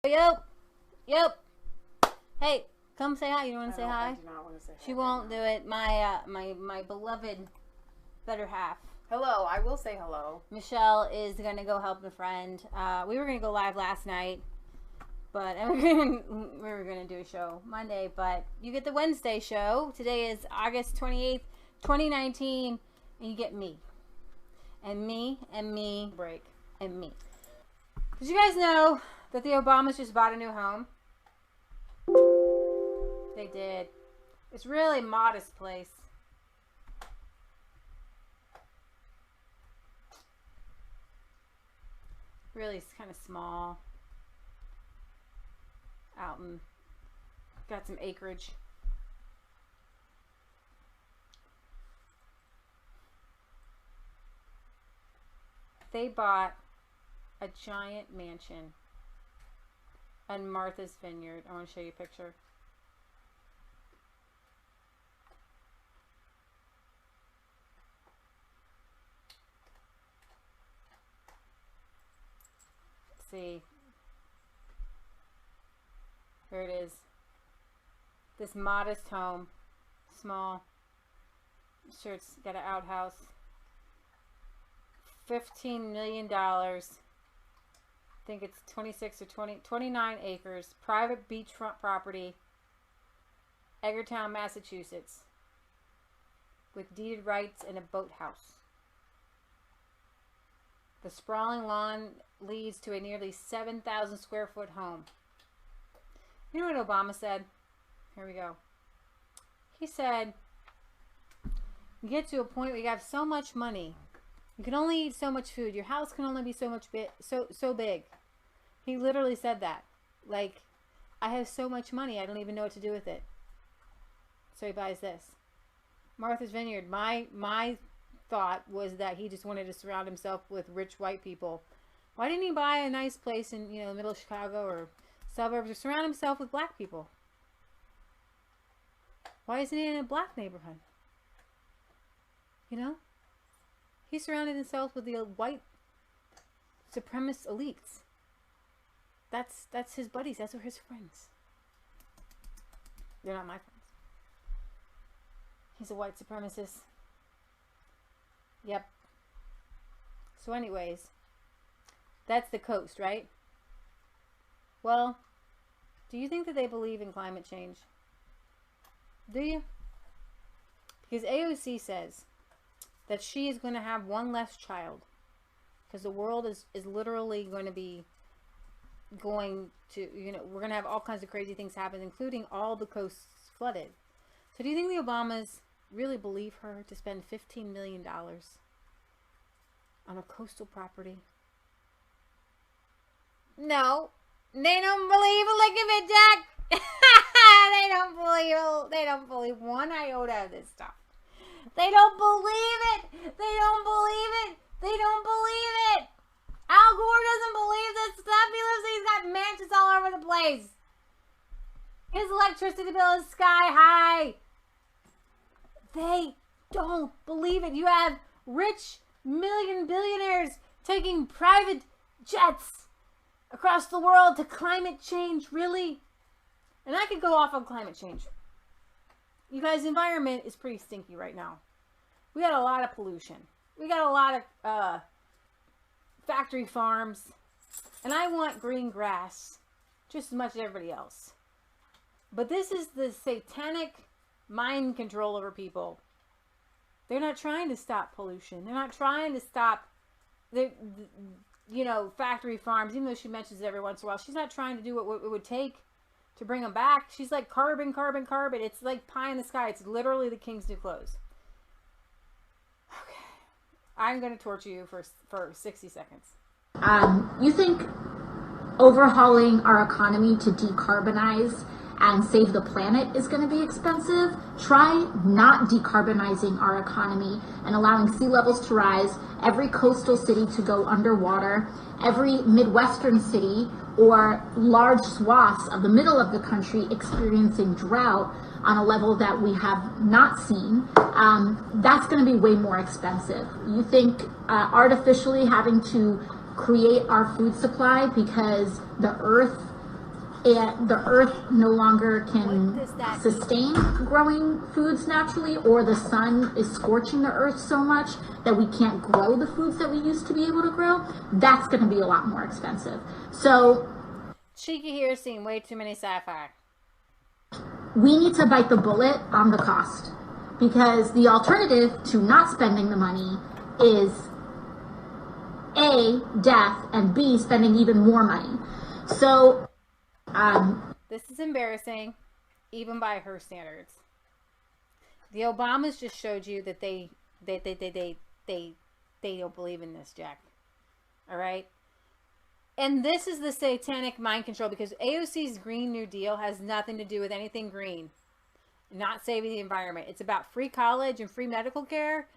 Yep. Hey, come say hi. You want to say hi? I do not want to say hi. She won't do it. My beloved better half. Hello. I will say hello. Michelle is gonna go help a friend. We were gonna go live last night, but we were gonna do a show Monday. But you get the Wednesday show. Today is August 28th, 2019, and you get me, and me, and me, Break. and me. Did you guys know that the Obamas just bought a new home? They did. It's really a modest place. Really, it's kind of small. Out and got some acreage. They bought a giant mansion on Martha's Vineyard. I want to show you a picture. See, here it is. This modest home, small. I'm sure it's got an outhouse. $15 million. I think it's 26 or 29 acres. Private beachfront property. Edgartown, Massachusetts. With deeded rights and a boathouse. The sprawling lawn leads to a nearly 7,000 square foot home. You know what Obama said? Here we go. He said, you get to a point where you have so much money. You can only eat so much food. Your house can only be so much so big. He literally said that. Like, I have so much money, I don't even know what to do with it. So he buys this. Martha's Vineyard. My thought was that he just wanted to surround himself with rich white people. Why didn't he buy a nice place in, the middle of Chicago or suburbs, or surround himself with black people? Why isn't he in a black neighborhood? He surrounded himself with the white supremacist elites. That's his buddies. That's his friends. They're not my friends. He's a white supremacist. Yep. So anyways, that's the coast, right? Well, do you think that they believe in climate change? Do you? Because AOC says that she is going to have one less child. Because the world is literally going to be going to, we're going to have all kinds of crazy things happen, including all the coasts flooded. So do you think the Obamas really believe her to spend $15 million on a coastal property? No, they don't believe a lick of it, Jack. They don't believe one iota of this stuff. They don't believe it. They don't believe it. They don't believe it. Al Gore doesn't believe this stuff. He's got mansions all over the place. His electricity bill is sky high. They don't believe it. You have rich billionaires taking private jets across the world to climate change. Really? And I could go off on climate change. You guys, the environment is pretty stinky right now. We got a lot of pollution. We got a lot of factory farms. And I want green grass just as much as everybody else. But this is the satanic mind control over people. They're not trying to stop pollution. They're not trying to stop the factory farms, even though she mentions it every once in a while. She's not trying to do what it would take to bring them back. She's like carbon. It's like pie in the sky. It's literally the king's new clothes. Okay. I'm going to torture you for 60 seconds. You think overhauling our economy to decarbonize and save the planet is going to be expensive? Try not decarbonizing our economy and allowing sea levels to rise, every coastal city to go underwater, every Midwestern city or large swaths of the middle of the country experiencing drought on a level that we have not seen. That's going to be way more expensive. You think artificially having to create our food supply because the earth and the earth no longer can sustain growing foods naturally, or the sun is scorching the earth so much that we can't grow the foods that we used to be able to grow, that's going to be a lot more expensive. So Cheeky here, seen way too many sci-fi. We need to bite the bullet on the cost, because the alternative to not spending the money is A, death, and B, spending even more money. So this is embarrassing, even by her standards. The Obamas just showed you that they don't believe in this, Jack. All right? And this is the satanic mind control, because AOC's Green New Deal has nothing to do with anything green. Not saving the environment. It's about free college and free medical care.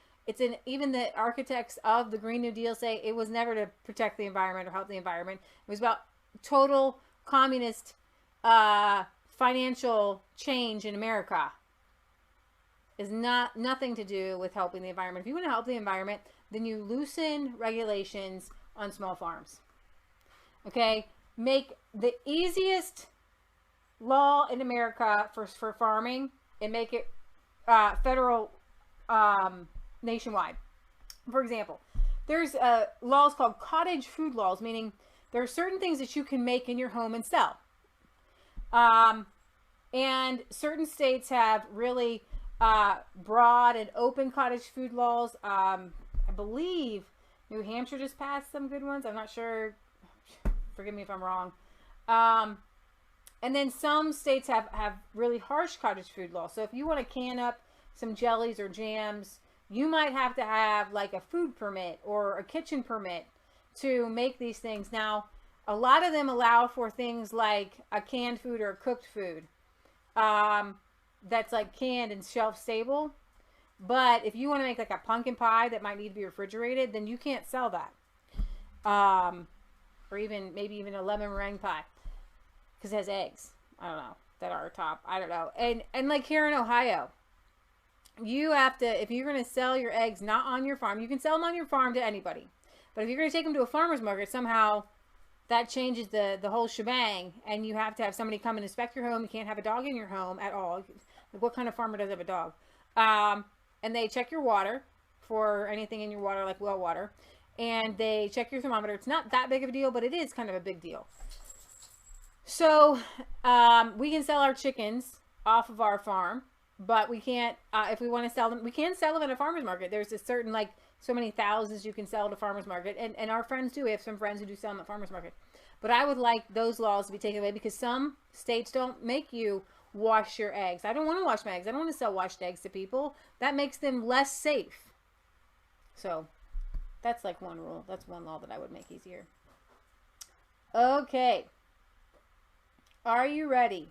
Even the architects of the Green New Deal say it was never to protect the environment or help the environment. It was about total communist financial change in America. Is nothing to do with helping the environment. If you want to help the environment, then you loosen regulations on small farms. Okay? Make the easiest law in America for farming and make it federal nationwide. For example, there's laws called cottage food laws, meaning there are certain things that you can make in your home and sell. And certain states have really broad and open cottage food laws. I believe New Hampshire just passed some good ones. I'm not sure. Forgive me if I'm wrong. And then some states have really harsh cottage food laws. So if you want to can up some jellies or jams, you might have to have like a food permit or a kitchen permit to make these things. Now, a lot of them allow for things like a canned food or a cooked food that's like canned and shelf stable. But if you want to make like a pumpkin pie that might need to be refrigerated, then you can't sell that. Or maybe even a lemon meringue pie, because it has eggs. I don't know, that are top. I don't know. And like here in Ohio, you have to, if you're going to sell your eggs not on your farm, you can sell them on your farm to anybody. But if you're going to take them to a farmer's market, somehow that changes the whole shebang, and you have to have somebody come and inspect your home. You can't have a dog in your home at all. What kind of farmer does have a dog? And they check your water for anything in your water, like well water. And they check your thermometer. It's not that big of a deal, but it is kind of a big deal. So we can sell our chickens off of our farm, but we can't, if we want to sell them, we can sell them at a farmer's market. There's a certain, like, so many thousands you can sell at a farmer's market. And our friends do. We have some friends who do sell them at farmer's market. But I would like those laws to be taken away, because some states don't make you wash your eggs. I don't want to wash my eggs. I don't want to sell washed eggs to people. That makes them less safe. So that's like one rule. That's one law that I would make easier. Okay. Are you ready?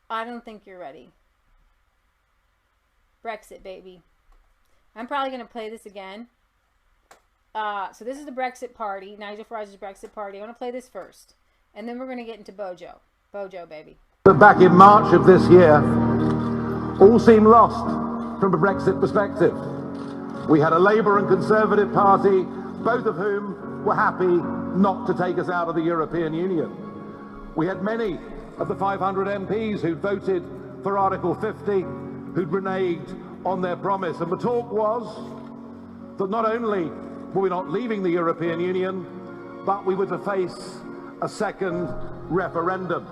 I don't think you're ready. Brexit, baby. I'm probably going to play this again. So this is the Brexit party. Nigel Farage's Brexit party. I want to play this first. And then we're going to get into Bojo. Bojo, baby. Back in March of this year, all seemed lost from a Brexit perspective. We had a Labour and Conservative Party, both of whom were happy not to take us out of the European Union. We had many of the 500 MPs who voted for Article 50, who'd reneged on their promise. And the talk was that not only were we not leaving the European Union, but we were to face a second referendum.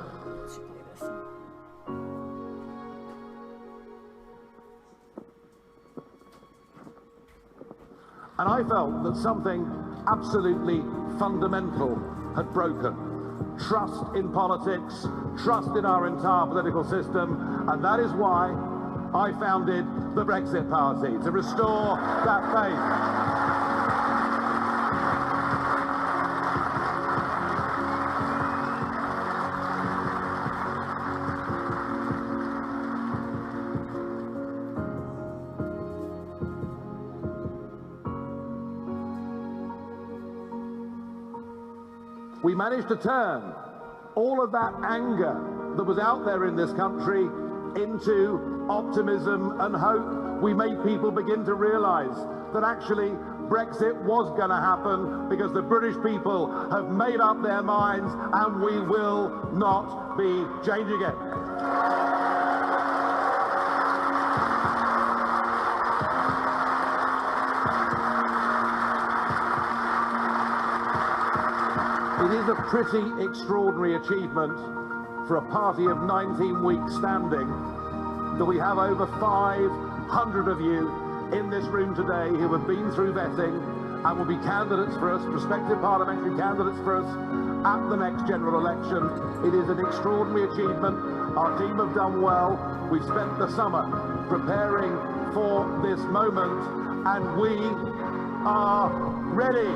And I felt that something absolutely fundamental had broken. Trust in politics, trust in our entire political system, and that is why I founded the Brexit Party, to restore that faith. We managed to turn all of that anger that was out there in this country into optimism and hope. We made people begin to realize that actually Brexit was going to happen because the British people have made up their minds and we will not be changing it. It is a pretty extraordinary achievement for a party of 19 weeks standing that we have over 500 of you in this room today who have been through vetting and will be candidates for us, prospective parliamentary candidates for us at the next general election. It is an extraordinary achievement. Our team have done well. We've spent the summer preparing for this moment and we are ready.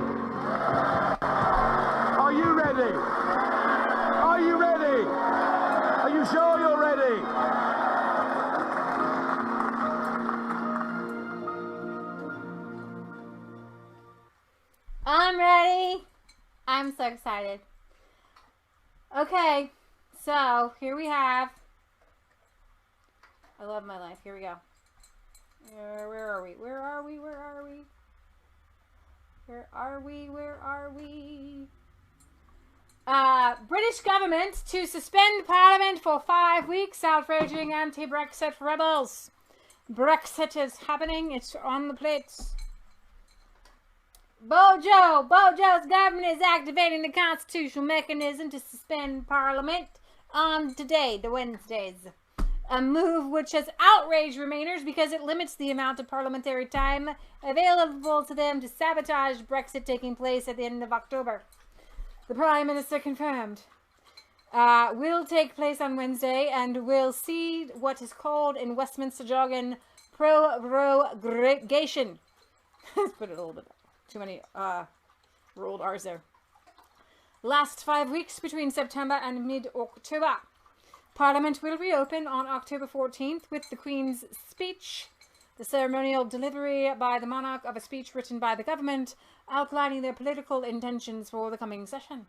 Are you ready? Are you ready? Are you sure you're ready? I'm ready. I'm so excited. Okay, so here we have. I love my life. Here we go. Where are we? Where are we? Where are we? Where are we? Where are we? British government to suspend Parliament for 5 weeks, outraging anti-Brexit rebels. Brexit is happening. It's on the plates. Bojo's government is activating the constitutional mechanism to suspend Parliament on today, the Wednesdays. A move which has outraged Remainers because it limits the amount of parliamentary time available to them to sabotage Brexit taking place at the end of October. The Prime Minister confirmed will take place on Wednesday and will see what is called in Westminster jargon prorogation. Let's put it a little bit too many rolled R's there. Last 5 weeks between September and mid-October. Parliament will reopen on October 14th with the Queen's speech, the ceremonial delivery by the monarch of a speech written by the government outlining their political intentions for the coming session.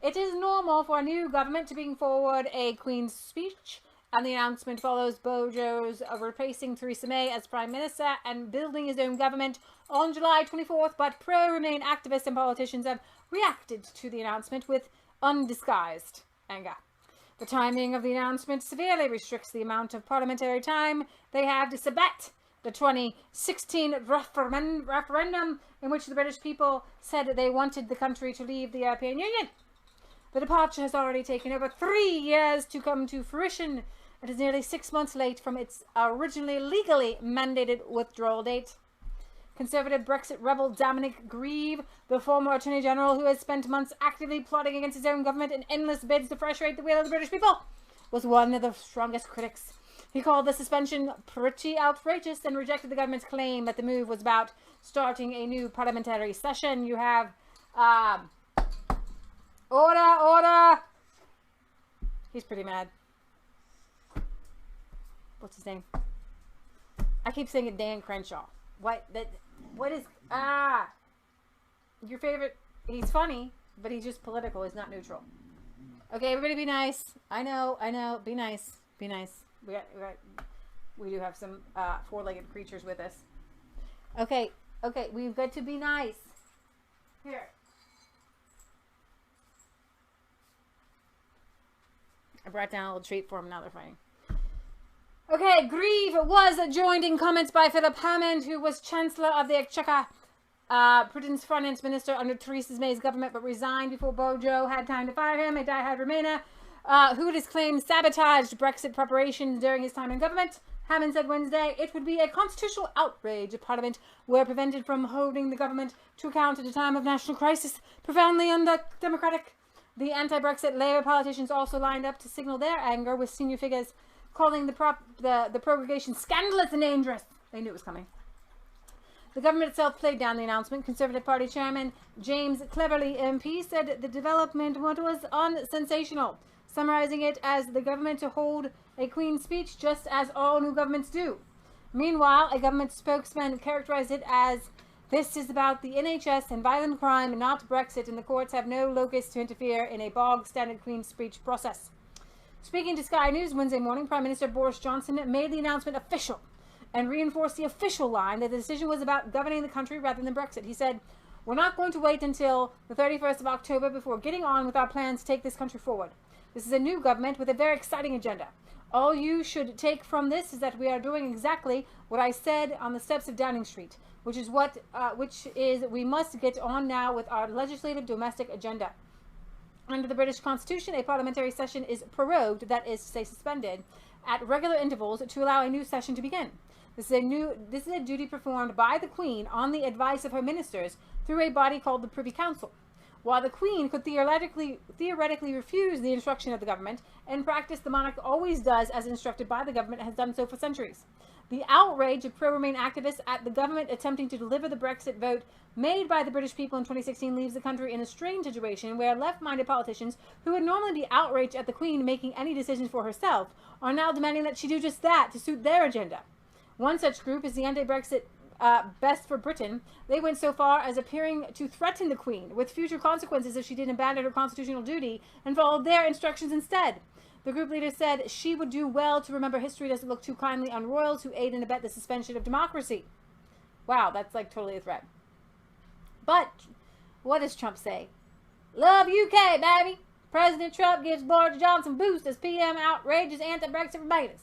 It is normal for a new government to bring forward a Queen's speech, and the announcement follows Bojo's replacing Theresa May as Prime Minister and building his own government on July 24th, but pro-Remain activists and politicians have reacted to the announcement with undisguised anger. The timing of the announcement severely restricts the amount of parliamentary time they have to submit the 2016 referendum in which the British people said they wanted the country to leave the European Union. The departure has already taken over 3 years to come to fruition. It is nearly 6 months late from its originally legally mandated withdrawal date. Conservative Brexit rebel Dominic Grieve, the former Attorney General who has spent months actively plotting against his own government in endless bids to frustrate the will of the British people, was one of the strongest critics. He called the suspension pretty outrageous and rejected the government's claim that the move was about starting a new parliamentary session. You have, order! He's pretty mad. What's his name? I keep saying it, Dan Crenshaw. What is, your favorite, he's funny, but he's just political, he's not neutral. Okay, everybody be nice. I know, be nice, be nice. We do have some four-legged creatures with us. Okay, we've got to be nice. Here. I brought down a little treat for him, now they're fighting. Okay, Grieve was joined in comments by Philip Hammond, who was Chancellor of the Exchequer, Britain's finance minister under Theresa May's government, but resigned before Bojo had time to fire him, a die-hard Remainer, who it is claimed sabotaged Brexit preparations during his time in government. Hammond said Wednesday, it would be a constitutional outrage if Parliament were prevented from holding the government to account at a time of national crisis, profoundly undemocratic. The anti-Brexit Labour politicians also lined up to signal their anger with senior figures calling the prorogation scandalous and dangerous. They knew it was coming. The government itself played down the announcement. Conservative Party Chairman James Cleverly MP said the development was unsensational, summarising it as the government to hold a Queen's speech just as all new governments do. Meanwhile, a government spokesman characterised it as, this is about the NHS and violent crime and not Brexit, and the courts have no locus to interfere in a bog-standard Queen's speech process. Speaking to Sky News Wednesday morning, Prime Minister Boris Johnson made the announcement official and reinforced the official line that the decision was about governing the country rather than Brexit. He said, "We're not going to wait until the 31st of October before getting on with our plans to take this country forward. This is a new government with a very exciting agenda. All you should take from this is that we are doing exactly what I said on the steps of Downing Street, which is we must get on now with our legislative domestic agenda. Under the British Constitution, a parliamentary session is prorogued, that is to say suspended, at regular intervals to allow a new session to begin. This is a duty performed by the Queen on the advice of her ministers through a body called the Privy Council. While the Queen could theoretically refuse the instruction of the government, in practice the monarch always does as instructed by the government and has done so for centuries. The outrage of pro-Remain activists at the government attempting to deliver the Brexit vote made by the British people in 2016 leaves the country in a strange situation where left-minded politicians who would normally be outraged at the Queen making any decisions for herself are now demanding that she do just that to suit their agenda. One such group is the anti-Brexit Best for Britain. They went so far as appearing to threaten the Queen with future consequences if she didn't abandon her constitutional duty and followed their instructions instead. The group leader said she would do well to remember history doesn't look too kindly on royals who aid and abet the suspension of democracy. Wow, that's like totally a threat. But what does Trump say? Love UK, baby. President Trump gives Boris Johnson boost as PM outrages anti-Brexit Barbados.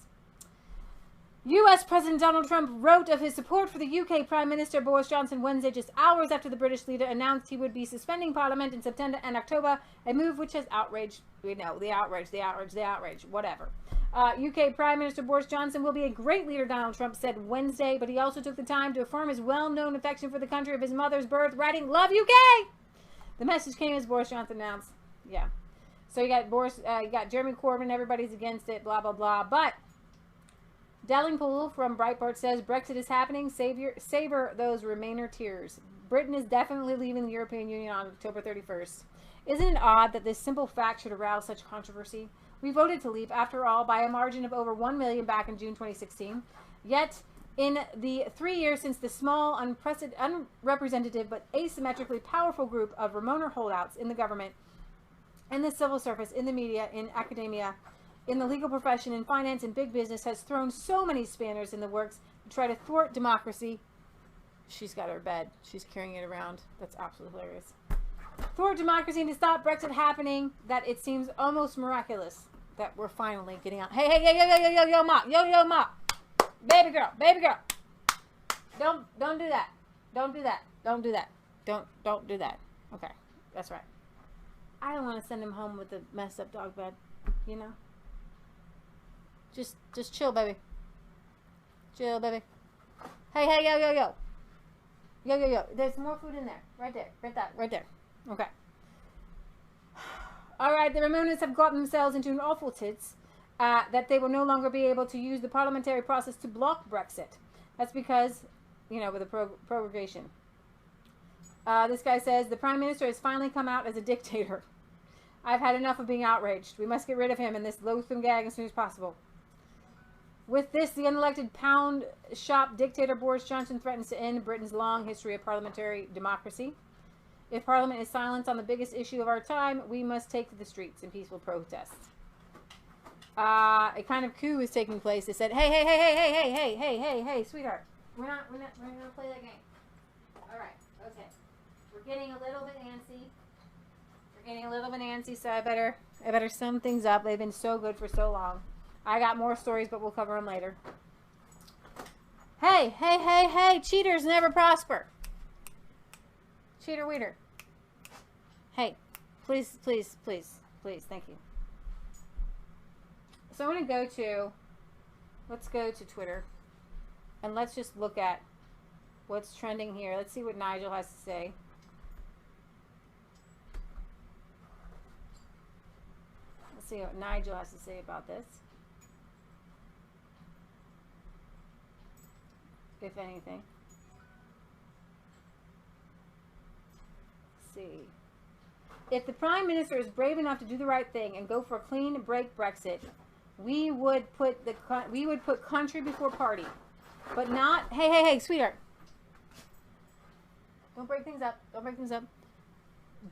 U.S. President Donald Trump wrote of his support for the UK Prime Minister Boris Johnson Wednesday, just hours after the British leader announced he would be suspending Parliament in September and October, a move which has outraged, the outrage, whatever. UK Prime Minister Boris Johnson will be a great leader, Donald Trump said Wednesday, but he also took the time to affirm his well-known affection for the country of his mother's birth, writing, "Love UK!" The message came as Boris Johnson announced, yeah. So you got Jeremy Corbyn, everybody's against it, blah, blah, blah, but Dellingpool from Breitbart says, Brexit is happening. Savor those Remainer tears. Britain is definitely leaving the European Union on October 31st. Isn't it odd that this simple fact should arouse such controversy? We voted to leave, after all, by a margin of over 1 million back in June 2016. Yet, in the 3 years since the small, unrepresentative, but asymmetrically powerful group of Remainer holdouts in the government, in the civil service, in the media, in academia, in the legal profession, in finance, and big business has thrown so many spanners in the works to try to thwart democracy. She's got her bed. She's carrying it around. That's absolutely hilarious. Thwart democracy and to stop Brexit happening that it seems almost miraculous that we're finally getting out. Hey, yo, ma. Baby girl. Don't do that. Don't do that. Don't do that. Don't do that. Okay, that's right. I don't want to send him home with a messed up dog bed, you know? Just chill, baby. Chill, baby. Hey, yo. Yo. There's more food in there. Right there. Right there. Okay. All right, the Remainers have gotten themselves into an awful tits that they will no longer be able to use the parliamentary process to block Brexit. That's because, with the prorogation. This guy says, the Prime Minister has finally come out as a dictator. I've had enough of being outraged. We must get rid of him and this loathsome gag as soon as possible. With this, the unelected pound shop dictator Boris Johnson threatens to end Britain's long history of parliamentary democracy. If Parliament is silenced on the biggest issue of our time, we must take to the streets in peaceful protest. A kind of coup is taking place. They said, hey, sweetheart. We're not gonna play that game. All right, okay. We're getting a little bit antsy, so I better sum things up. They've been so good for so long. I got more stories, but we'll cover them later. Hey, cheaters never prosper. Cheater weeder. Hey, please, thank you. So I'm going to let's go to Twitter, and let's just look at what's trending here. Let's see what Nigel has to say. Let's see what Nigel has to say about this. If anything. Let's see. If the Prime Minister is brave enough to do the right thing and go for a clean break Brexit, we would put country before party. But not, hey, sweetheart. Don't break things up.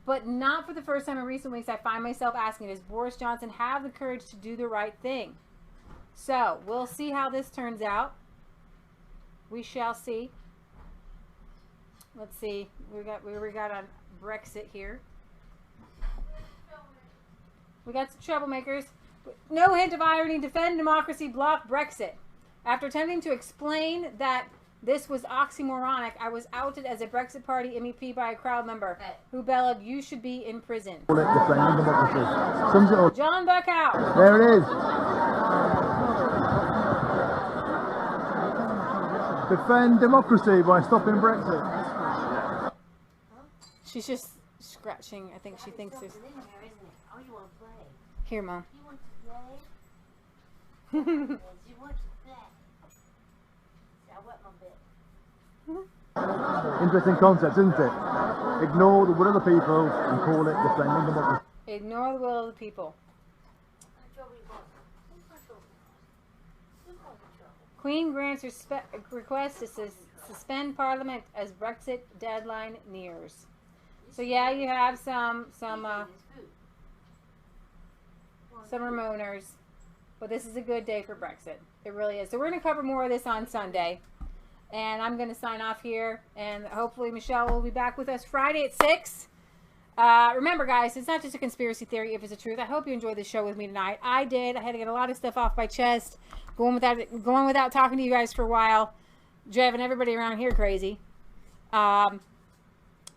But not for the first time in recent weeks, I find myself asking, does Boris Johnson have the courage to do the right thing? So, we'll see how this turns out. We shall see. Let's see. We got on Brexit here. We got some troublemakers. No hint of irony. Defend democracy. Block Brexit. After attempting to explain that this was oxymoronic, I was outed as a Brexit Party MEP by a crowd member who bellowed, "You should be in prison." Defending democracy. Sums it up. John Buckout. There it is. Defend democracy by stopping Brexit. She's just scratching. I think she thinks there's... Oh, you want to play? Here, Mom. You want to play? Yes, you want to play. I wet my bit. Interesting concept, isn't it? Ignore the will of the people and call it defending democracy. Ignore the will of the people. Queen grants request to suspend Parliament as Brexit deadline nears. So yeah, you have some Ramoners, but this is a good day for Brexit. It really is. So we're going to cover more of this on Sunday, and I'm going to sign off here, and hopefully Michelle will be back with us Friday at 6. Remember, guys, it's not just a conspiracy theory if it's the truth. I hope you enjoyed the show with me tonight. I did. I had to get a lot of stuff off my chest, going without talking to you guys for a while, driving everybody around here crazy.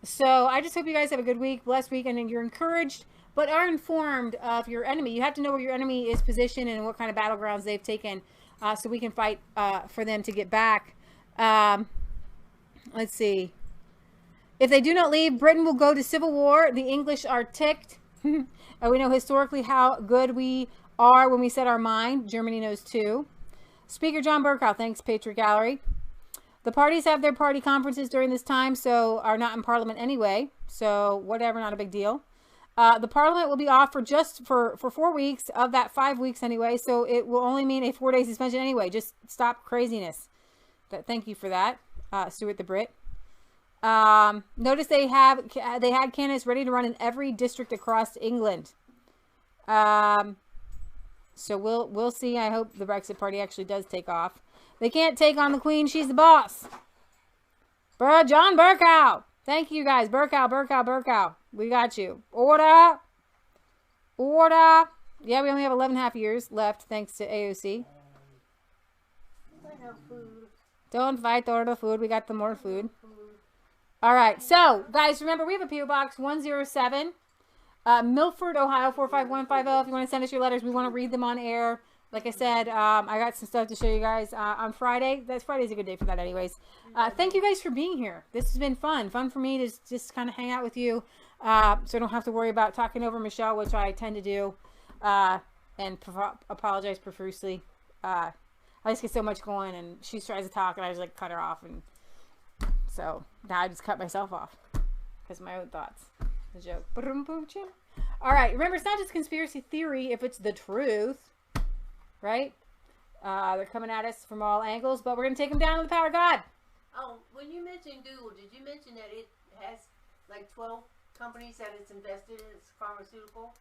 So I just hope you guys have a good week, blessed week, and you're encouraged, but are informed of your enemy. You have to know where your enemy is positioned and what kind of battlegrounds they've taken, so we can fight for them to get back. Let's see. If they do not leave, Britain will go to civil war. The English are ticked. We know historically how good we are when we set our mind. Germany knows too. Speaker John Burkow, thanks, Patriot Gallery. The parties have their party conferences during this time, so are not in Parliament anyway. So whatever, not a big deal. The Parliament will be off for 4 weeks of that 5 weeks anyway, so it will only mean a 4-day suspension anyway. Just stop craziness. Thank you for that, Stuart the Brit. Notice they had candidates ready to run in every district across England. So we'll see. I hope the Brexit Party actually does take off. They can't take on the Queen. She's the boss. John Burkow. Thank you, guys. Burkow. We got you. Order. Yeah, we only have 11.5 years left, thanks to AOC. Don't fight over the food. We got the more food. All right. So, guys, remember, we have a P.O. Box 107. Milford, Ohio, 45150. If you want to send us your letters, we want to read them on air. Like I said, I got some stuff to show you guys on Friday. Friday's a good day for that anyways. Thank you guys for being here. This has been fun. Fun for me to just kind of hang out with you. So I don't have to worry about talking over Michelle, which I tend to do. And apologize profusely. I just get so much going, and she tries to talk, and I just like cut her off. And so now I just cut myself off because of my own thoughts. The joke. All right. Remember, it's not just conspiracy theory if it's the truth. Right? They're coming at us from all angles, but we're going to take them down to the power of God. Oh, when you mentioned Google, did you mention that it has like 12 companies that it's invested in its pharmaceutical?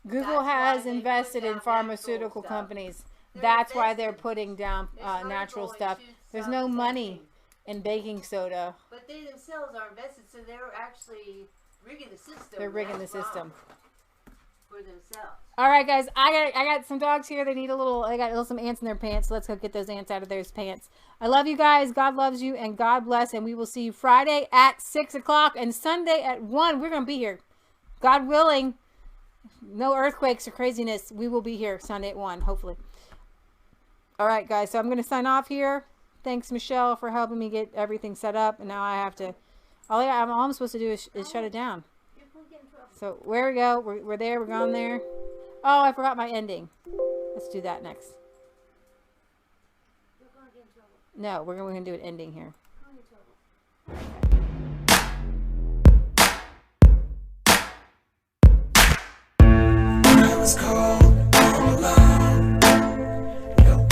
Google has invested in pharmaceutical companies. That's why they're putting down natural stuff. There's no money in baking soda. But they themselves are invested, so they're actually rigging the system. They're rigging the system. For themselves. All right, guys. I got some dogs here. They got some ants in their pants. So let's go get those ants out of those pants. I love you guys. God loves you, and God bless. And we will see you Friday at 6 o'clock and Sunday at 1. We're gonna be here, God willing. No earthquakes or craziness. We will be here Sunday at 1, hopefully. All right, guys. So I'm gonna sign off here. Thanks, Michelle, for helping me get everything set up. And now I have to. All I'm supposed to do is shut it down. So where we go, we're there, we're gone there. Oh, I forgot my ending. Let's do that next. No, we're going to do an ending here. I was cold all alone. Your